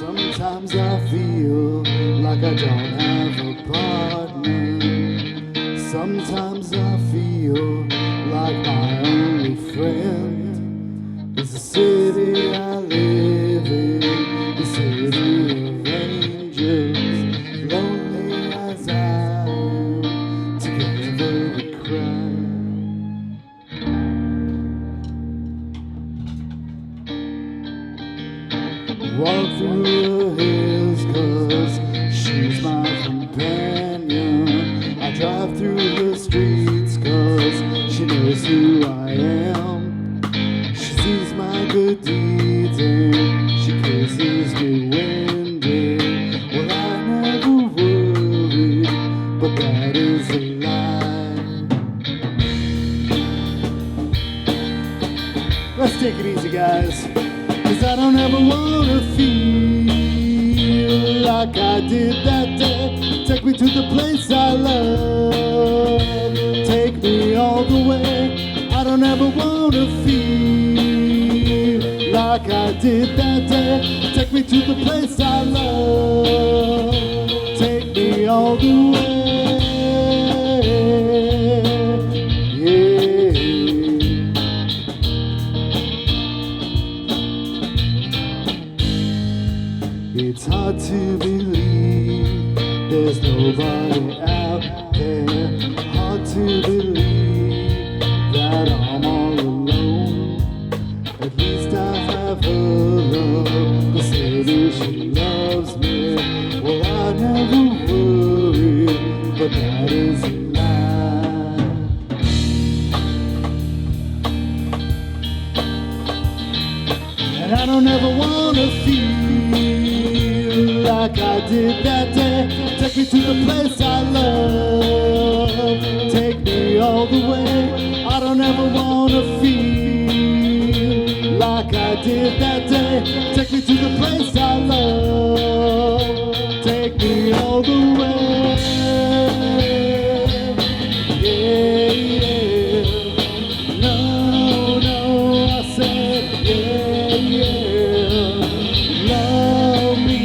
Sometimes I feel like I don't have a partner. Sometimes I feel like my only friend is the city I live in, the city of angels. Lonely as I am, together we cry. Walk through the hills 'cause she's my companion. I drive through the streets 'cause she knows who I am. She sees my good deeds and she kisses me when day. Well, I never worried, but that is a lie. Let's take it easy, guys. 'Cause I don't ever wanna feel like I did that day. Take me to the place I love. Take me all the way. I don't ever wanna feel like I did that day. Take me to the place I love. Take me all the way. It's hard to believe there's nobody out there. Hard to believe that I'm all alone. At least I have her love. The city, she loves me. Well, I never worry, but that is a lie. And I don't ever wanna feel like I did that day. Take me to the place I love. Take me all the way. I don't ever wanna feel like I did that day. Take me to the place I love. Take me all the way. Yeah, yeah. No, no, I said yeah, yeah. Love me.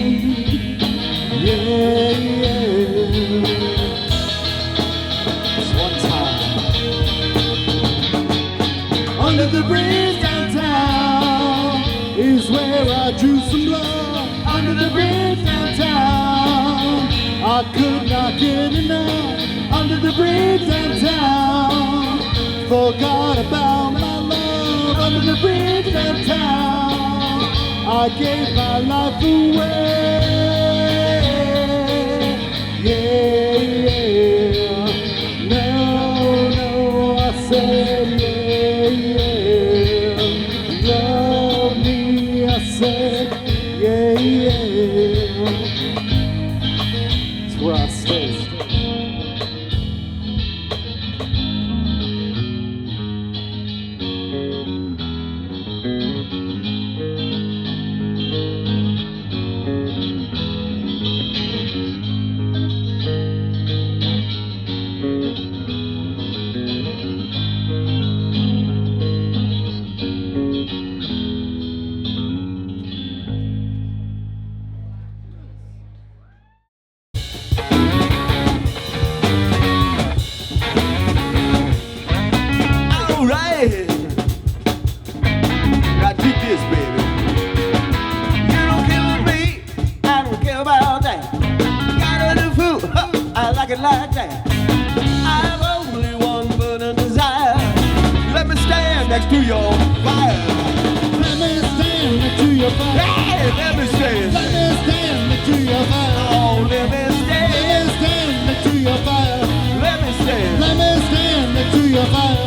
Yeah, yeah. Just one time. Under the bridge downtown is where I drew some blood. Under the bridge downtown, I could not get enough. Under the bridge downtown, forgot about my love. Under the bridge downtown, I gave my life away. Yeah, yeah. No, no, I said yeah, yeah. Love me, I said yeah, yeah. That's where I stay. Now get this, baby. You don't care about me, I don't care about that. Gotta do food, I like it like that. I've only one burning desire. Let me stand next to your fire. Let me stand next to your fire. Hey, let me stand. Let me stand next to your fire. Oh, let me stand. Let me stand next to your fire. Let me stand. Let me stand next to your fire.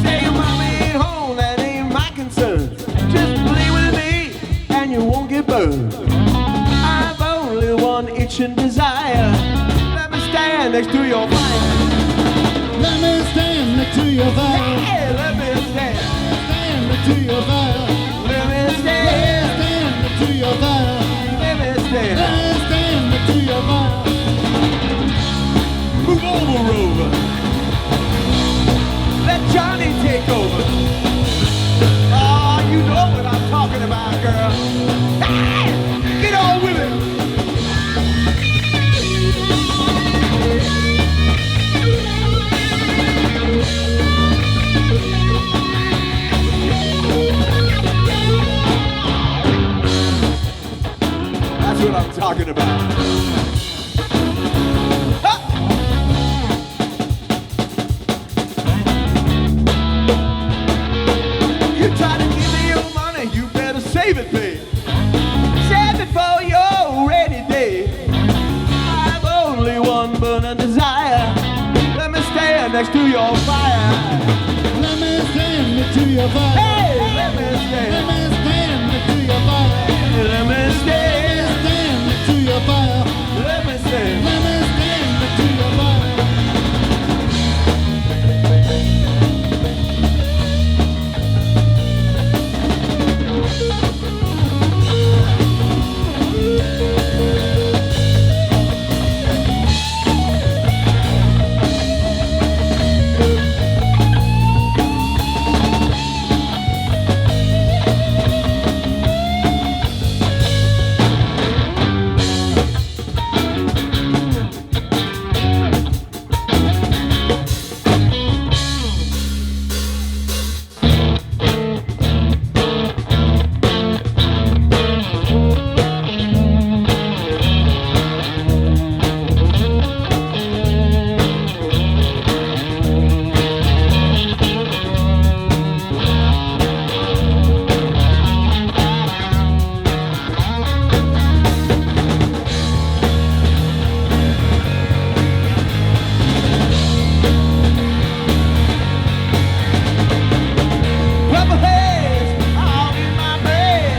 Say your mama ain't home, that ain't my concern. Just play with me and you won't get burned. I've only one itching desire. Let me stand next to your fire. Let me stand next to your fire. Hey, let me stand. Stand next to your fire. Let me Let me stand. stand next to your fire. Let me stand. Let me stand next to your fire. Move over, Rover. Let Johnny take over. Hey, get on with it. That's what I'm talking about. You try to give me your money, you better save it, babe. Save it for your rainy day. I've only one burning desire. Let me stand next to your fire. Let me stand next to your fire. Hey, let me stand. Let me stand next to your fire. Let me stand. Stand next to your fire. Let me stand. Let me stand next to your fire. Rubber hands all in my bed.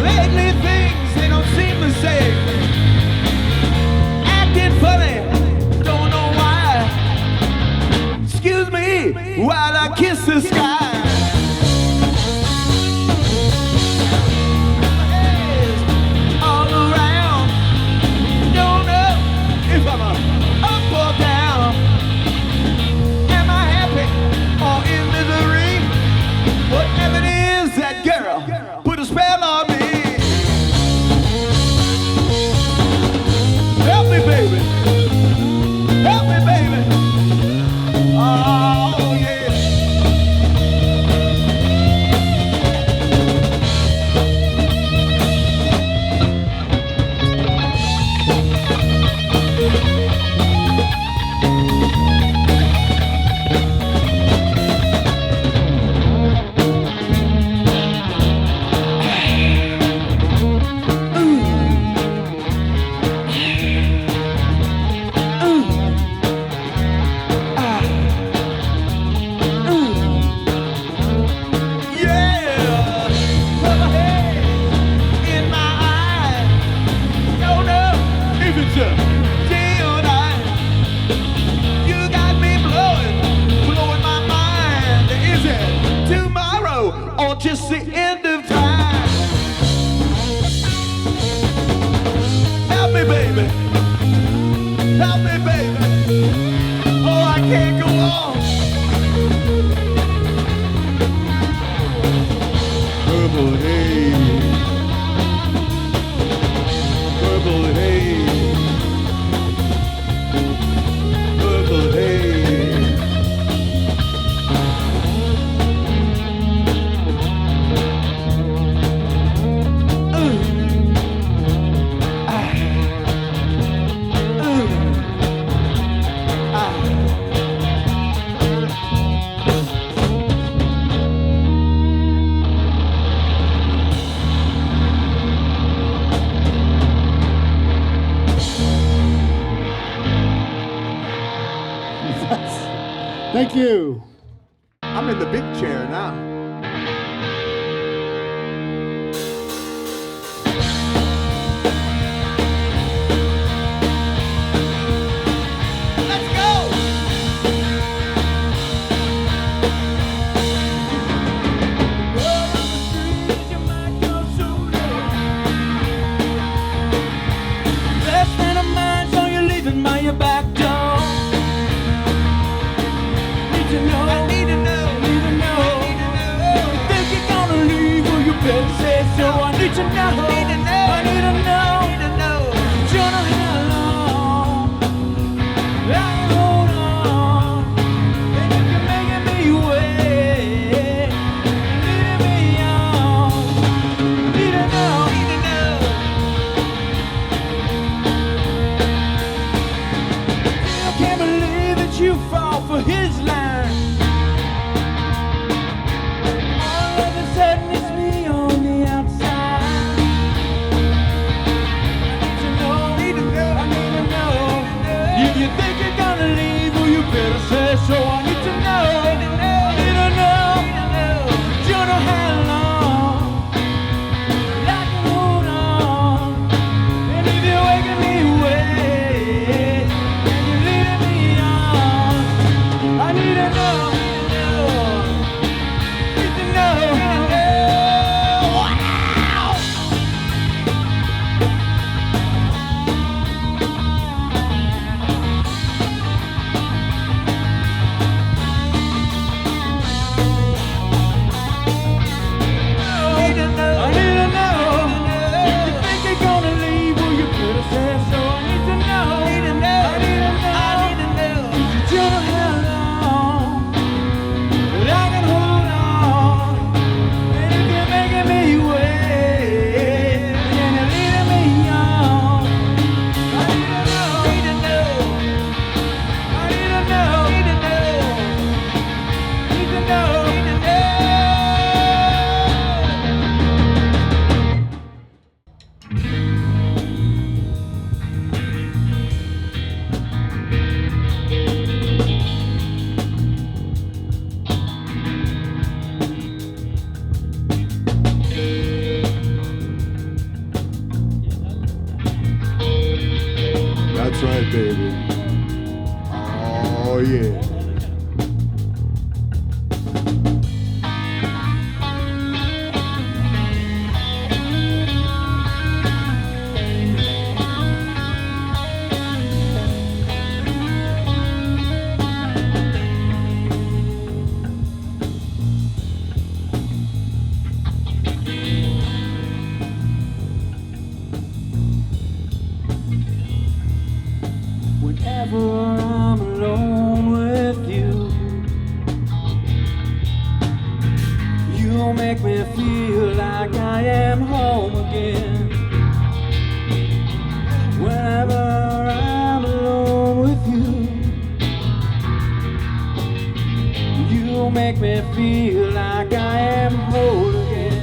Lately things they don't seem the same. Acting funny, don't know why. Excuse me while I kiss the sky. Rubber hands all around. Don't know if I'm up or down. Am I happy or in misery? Whatever it is, that girl put a spell on me. Help me, baby. Help me, baby. Oh, yeah. Just the end of time. Help me, baby. Help me, baby. Oh, I can't go on. Purple haze. Purple haze. Purple haze. Thank you. I'm in the big chair now. Let's go! Best friend of mine, so you're leaving by your back door. I need to know. to know, I need to know, don't know how long I can hold on. And if you're making me wait, leading me on, need to know. I can't believe that you fall for his line. All of a sudden it's me on the outside. I need to know. If you think you're gonna leave, well you better say so. I need to know. Don't know how long I can hold on. And if you're waking me wait, and you're leading me on, I need to know. Need to know. Wow. I need to know. If you think you're gonna leave, well you better say so. I need to know. I need to know. You don't know how long that I can hold on. And if you're making me wait, and you're leading me on, I need to know. I need to know. That's right, baby. Oh, yeah. Whenever I'm alone with you, you make me feel like I am home again. Whenever I'm alone with you, you make me feel like I am whole again.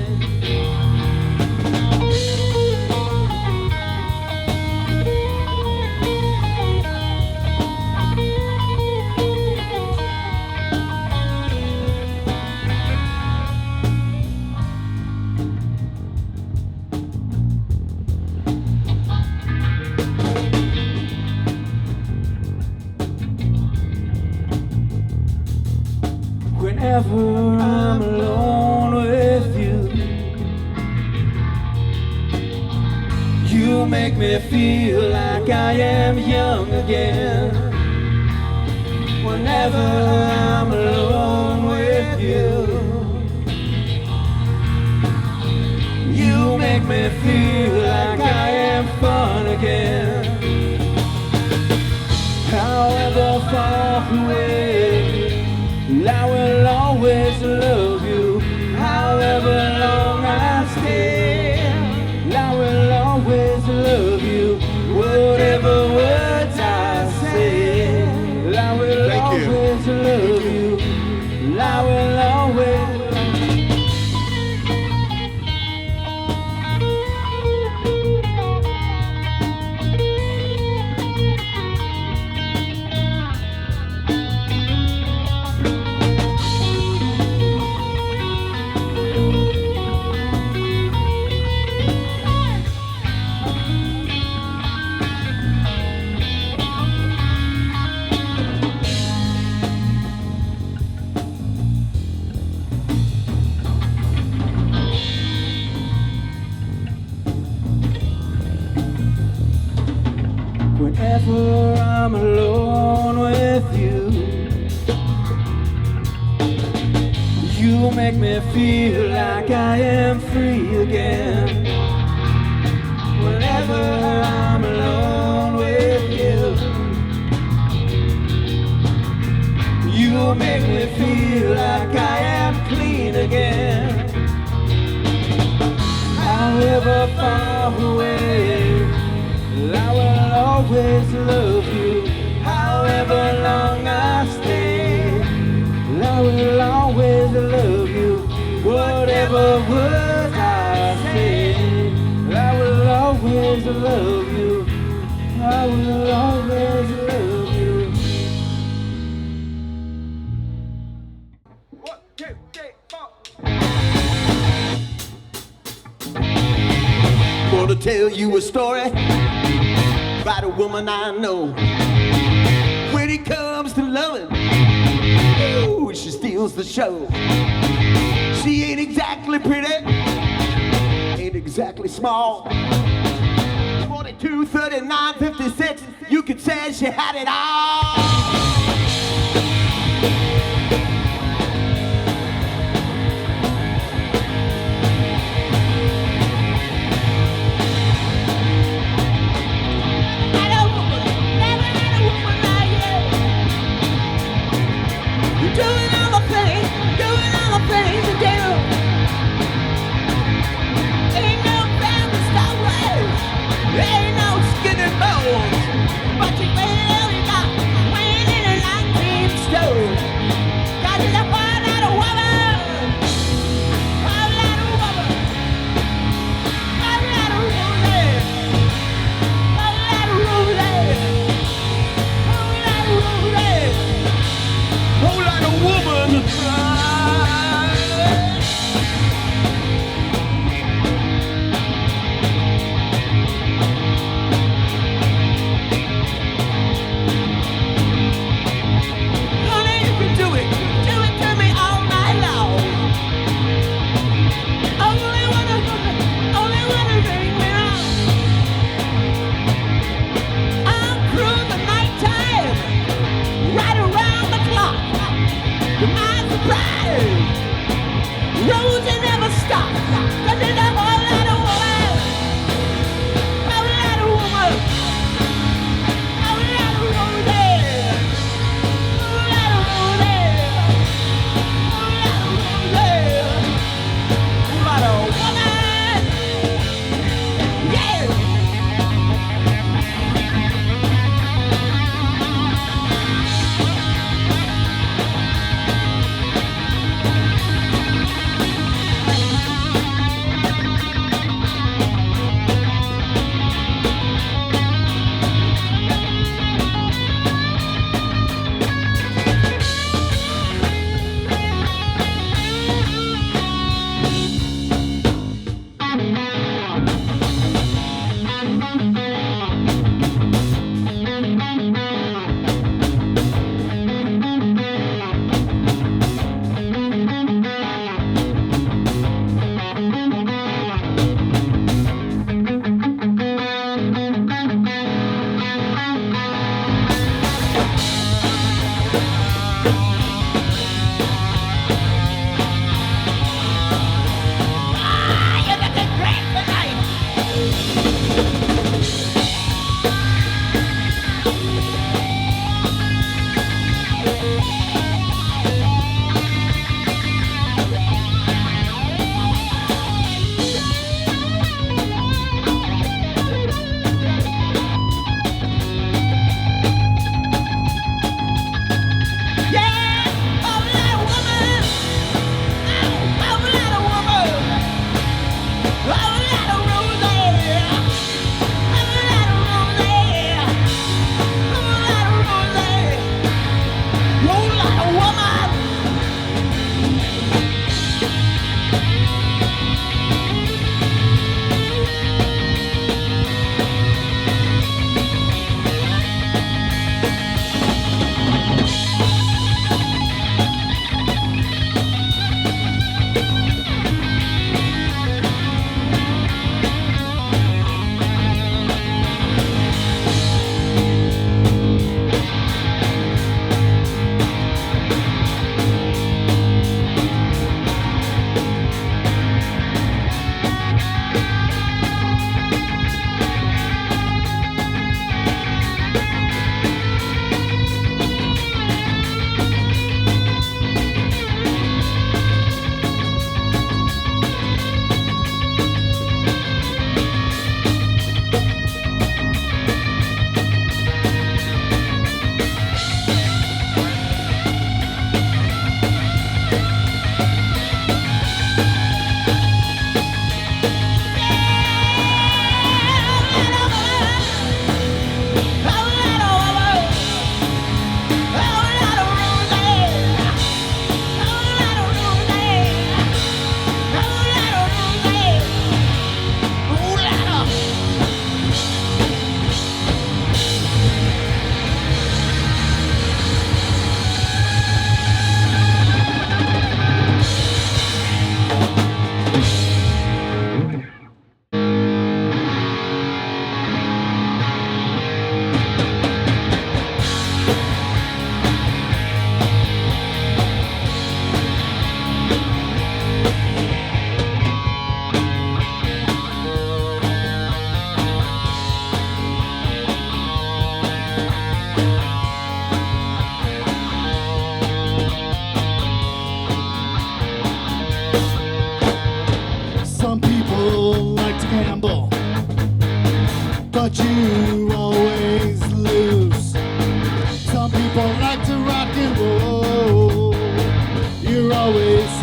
Whenever I'm alone with you, you make me feel like I am young again. Whenever I'm alone with you, you make me feel like I am fun again. However far away, I will always love you. However long I stay, I will always love you. Whatever words I say, I will always love you. I will always. Whenever I'm alone with you, you You make me feel like I am free again. Whenever I'm alone with you, you make me feel like I am clean again. However far away, I will always love you. However long I stay, I will always love you. Whatever words I say, I will always love you. I will always love you. 1, 2, 3, 4. Gonna tell you a story about a woman I know. When it comes to loving, ooh, she steals the show. She ain't exactly pretty, ain't exactly small. 42, 39, 56, you could say she had it all. Doing all the things to do. Ain't no bound to stop ways. Ain't no skin and bones. But you really got weighing in a 19 stone. Got you the fun out of woman. Fun out of woman. Fun out of woman. Fun out of woman. Fun out of woman. Whole lot of woman to try. Honey, you can do it to me all night long. Only wanna bring me on. I'm through the nighttime, right around the clock. To my surprise, Rosie never stopped. 'Cause she's a whole lot of woman. Whole lot of woman. Whole lot of Rosie. Whole lot of Rosie. Whole lot of Rosie. Whole lot of woman. Yeah.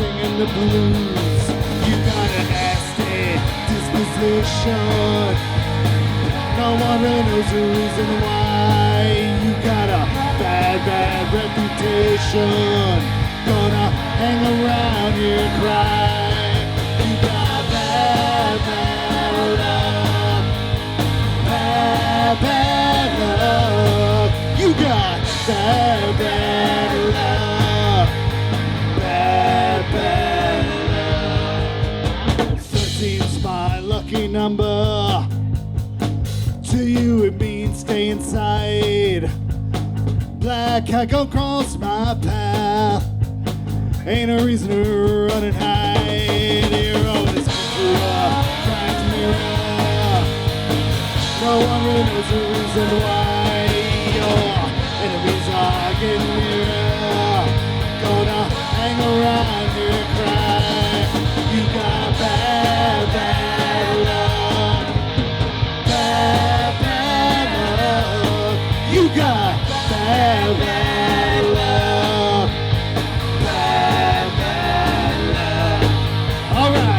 singing the blues. You got a nasty disposition. No one really knows the reason why. You got a bad, bad reputation. Gonna hang around here and cry. You got bad, bad luck. Bad, bad luck. You got bad, bad luck. Bad, bad luck. 13's my lucky number. To you it means stay inside. Black cat go cross my path. Ain't a reason to run and hide. You're always through a cracked mirror. No one really knows the reason why. Your enemies are getting nearer. Gonna hang around here and cry. You got bad, bad luck. Bad, bad luck. You got bad, bad luck. Bad, bad luck. All right.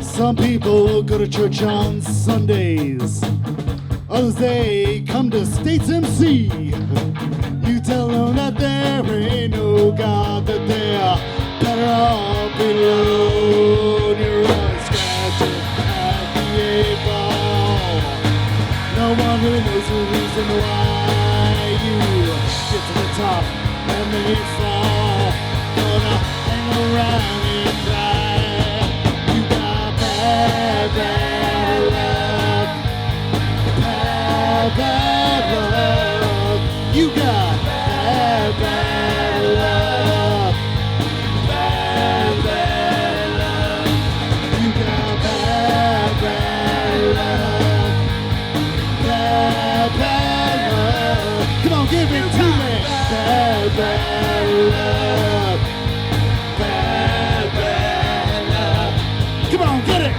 Some people go to church on Sundays. Others they come to States MC. You tell them that there ain't no God, that they're better off below. You're always scratching at the 8 ball. No one really knows the reason why you get to the top and then you fall. Gonna hang around and cry. Bad, bad luck. Bad, bad luck. You got bad, bad luck. Bad, bad luck. You got bad, bad luck. Bad, bad luck. Come on, give it to me. Bad, bad luck. Bad, bad luck. Come on, get it.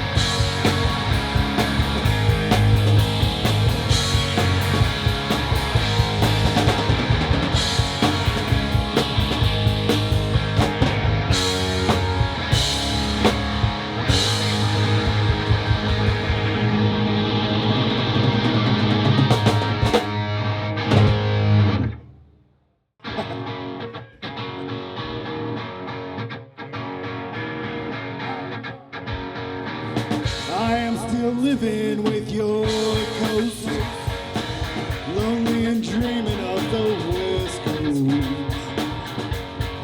I am still living with your ghost, lonely and dreaming of the West Coast.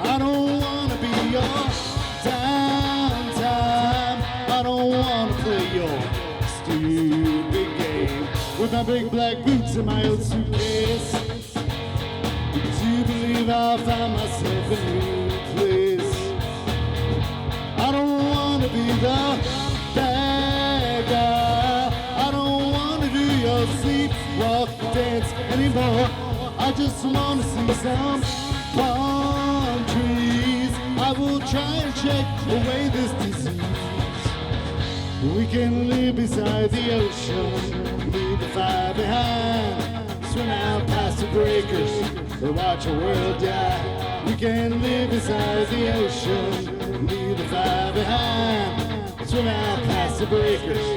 I don't wanna be your downtime. I don't wanna play your stupid game with my big black boots and my old suitcase. Do you believe I found myself a new place? I don't wanna be the bad guy. I don't wanna do your sleepwalk dance anymore. I just wanna see some palm trees. I will try and shake away this disease. We can live beside the ocean, leave the fire behind. Swim out past the breakers or watch a world die. We can live beside the ocean, leave the fire behind. Swim out past the breakers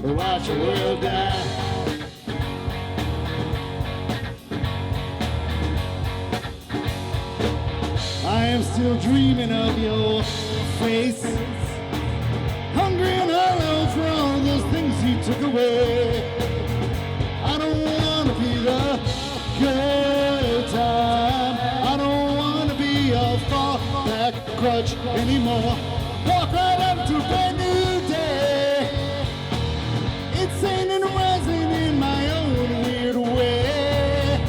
or watch a world die. I am still dreaming of your face, hungry and hollow for all those things you took away. I don't wanna be the crutch anymore. Walk right up to a brand new day. Insane and rising in my own weird way.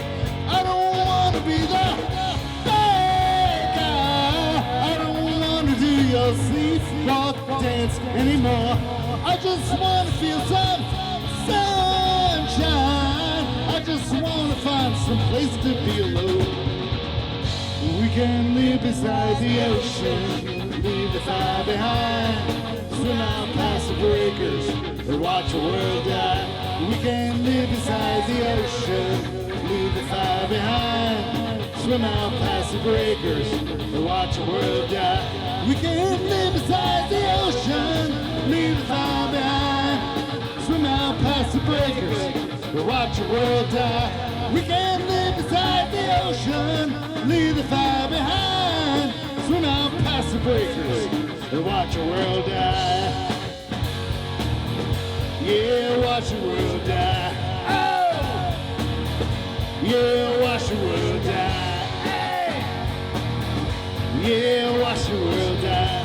I don't want to be the bad guy. I don't want to do your sleepwalk dance anymore. I just want to feel some sunshine. I just want to find some place to be alone. We can live beside the ocean, leave the fire behind, swim out past the breakers and watch the world die. We can live beside the ocean, leave the fire behind, swim out past the breakers and watch the world die. We can live beside the ocean, leave the fire behind, swim out past the breakers and watch the world die. We can live beside the ocean, leave the fire behind, swim out past the breakers and watch the world die. Yeah, watch the world die. Oh! Yeah, watch the world die. Hey! Yeah, watch the world die.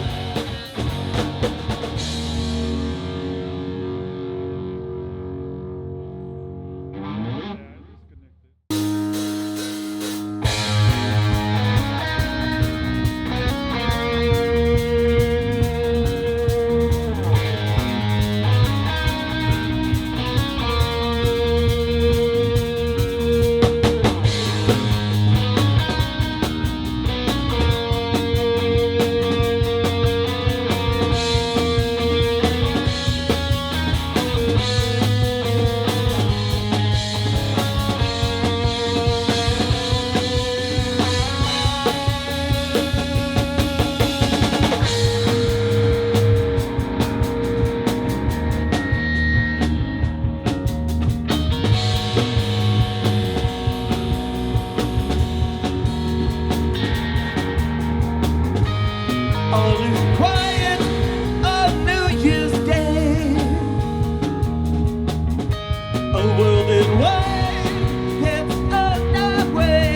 All is quiet on New Year's Day. A world in white, it's underway.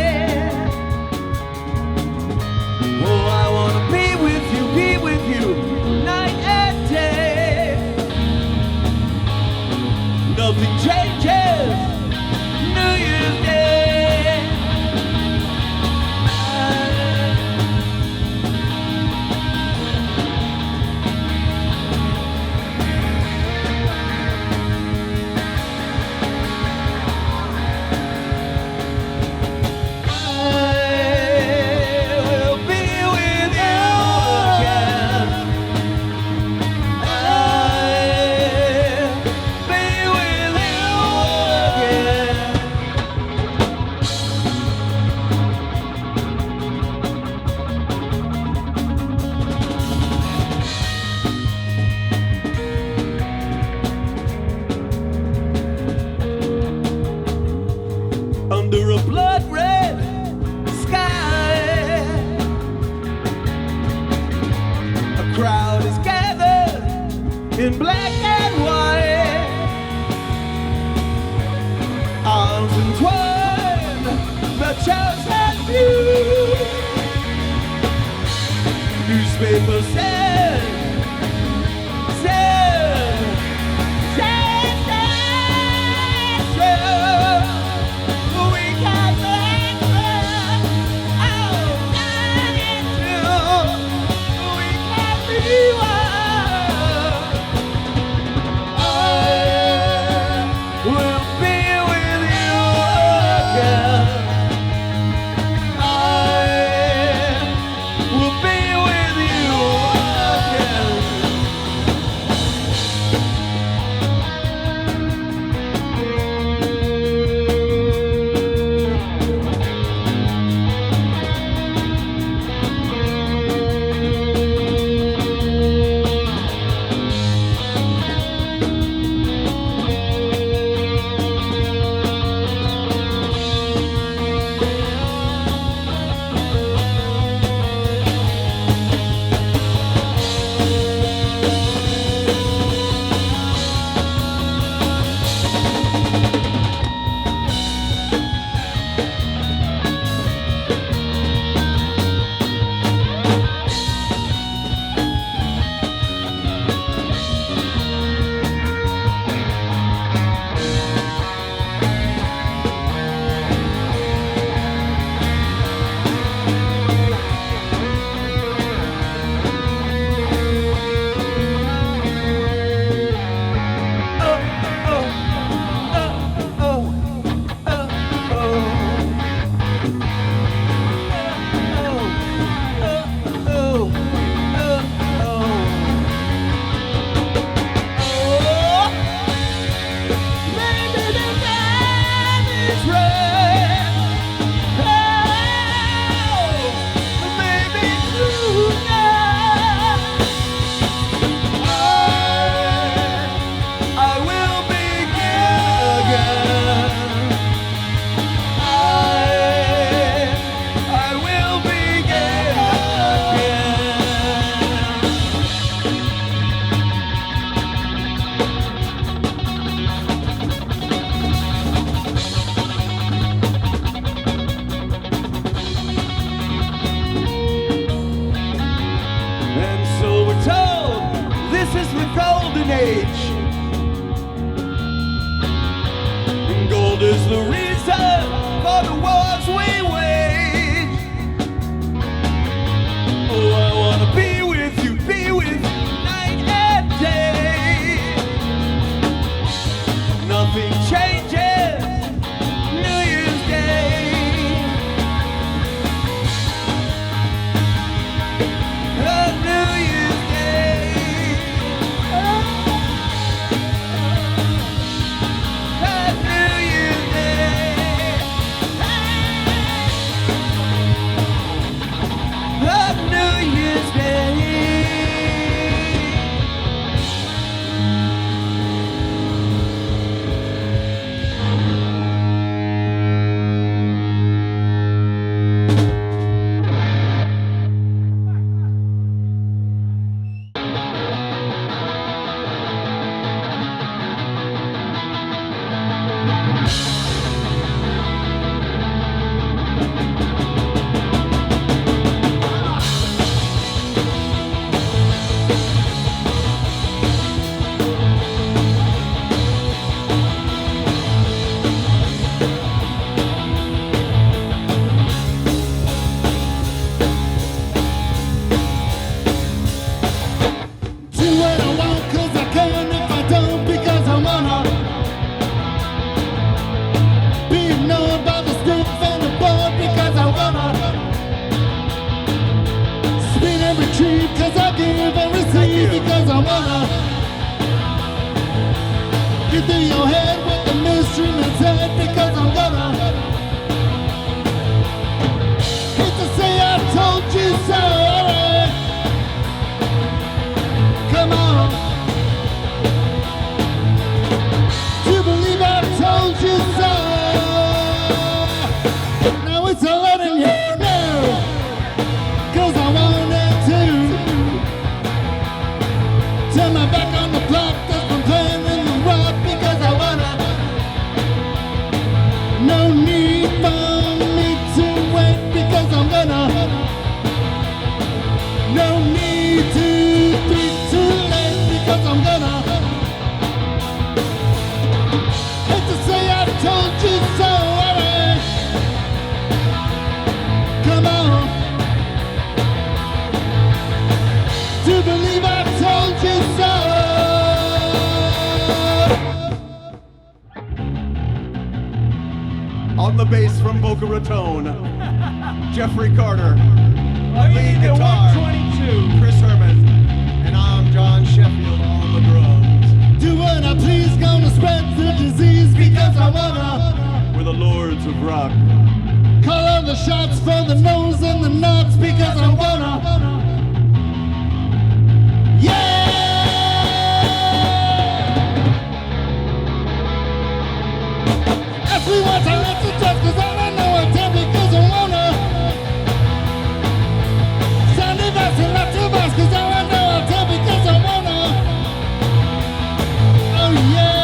Oh, I wanna be with you, night and day. Nothing changes, New Year's Day. Under a blood red sky, a crowd is gathered in black and white, arms entwined, the chosen few. Newspaper said, will be with you. friend. Oh, baby, tonight I will begin again. I will begin And so we're told this is the golden age. And gold is the reason for the wars we wage. Oh, I wanna be with you night and day. Nothing changes, New Year's Day. New Year's Day. New Year's Day. New Year's Day. Do what I want 'cause I can. If I don't, because I wanna be ignored by the stiff and the bored, because I wanna spin and retrieve 'cause I give and receive, because I wanna get through your head with the mystery that's head, because I'm gonna hate to say I told you so. Come on, do you believe I told you so? Now it's all letting you know, 'cause I wanted to turn my back on the clock that's been playing in the rock, because I wanna. No need for me to wait, because I'm gonna. No need to be too late, because I'm gonna. Hate to say I told you so. Alright. Come on. Do you believe I told you so? On the bass from Boca Raton, Jeffrey Carter. Lead guitar, 122. Chris Herman. And I'm John Sheffield on the drums. Do what I please, gonna spread the disease, because I wanna. We're the Lords of Rock. Call all the shots for the nose and the nuts, because I'm gonna. Yeah! Ask me what I like to talk, 'cause all I know I tell, because I wanna. Sound advice and lots of us, 'cause all I know I tell, because I wanna. Oh yeah!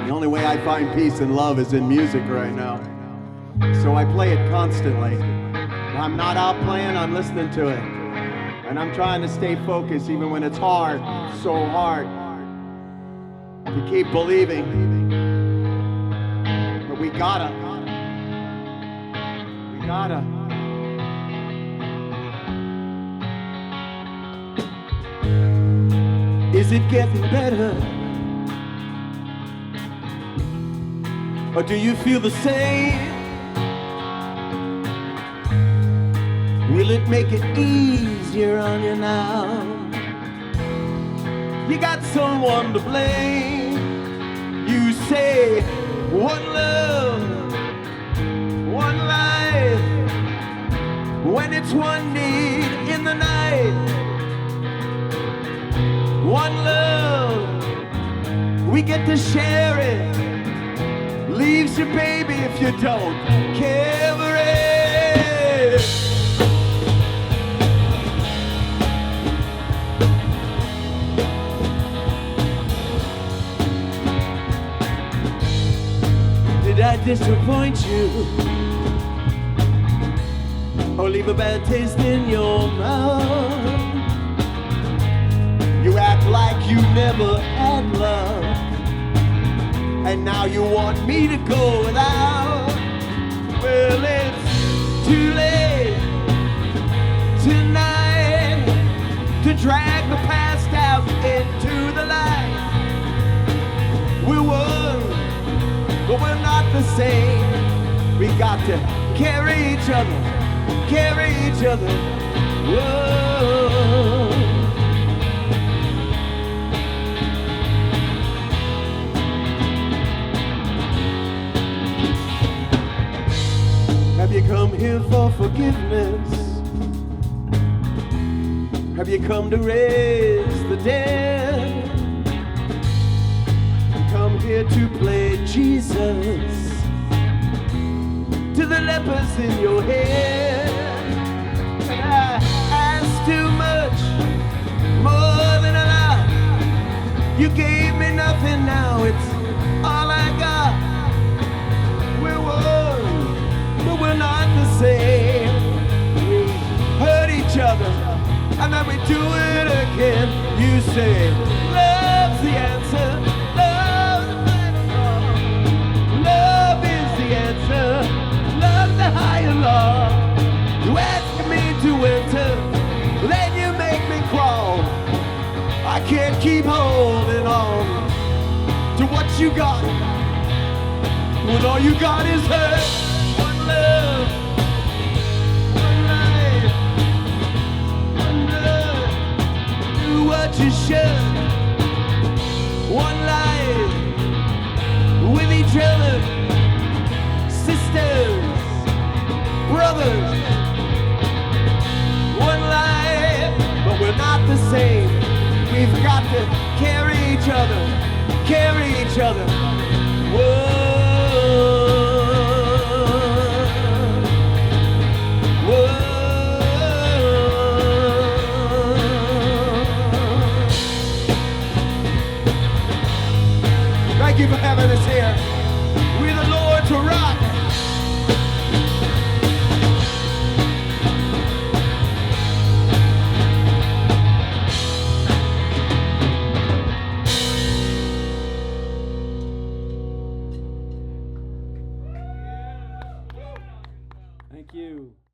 The only way I find peace and love is in music right now. So I play it constantly. When I'm not out playing, I'm listening to it. And I'm trying to stay focused even when it's hard, so hard, to keep believing that We gotta. We gotta. Is it getting better? Or do you feel the same? Will it make it easier on you now? You got someone to blame. You say, one love, one life. When it's one need in the night, one love, we get to share it. Leaves you, baby, if you don't care for it. Did I disappoint you? Or leave a bad taste in your mouth? You act like you never had love, and now you want me to go without. Well, it's too late tonight to drag the past out into the light. We're one, but we're not the same. We got to carry each other, carry each other. Whoa. Have you come here for forgiveness? Have you come to raise the dead? Come here to play Jesus to the lepers in your head. And I asked too much, more than a lot. You gave me nothing, now it's all I got. We're one, but we're not the same. We hurt each other, and then we do it again. You say, love's the answer, love's the final. Love is the answer, love's the higher law. You ask me to enter, then you make me crawl. I can't keep holding on to what you got, when all you got is hurt. One love, one life, one love, do what you should. One life with each other, sisters, brothers. One life, but we're not the same. We've got to carry each other, carry each other. Whoa. Thank you for having us here. We're the Lord to rock. Thank you.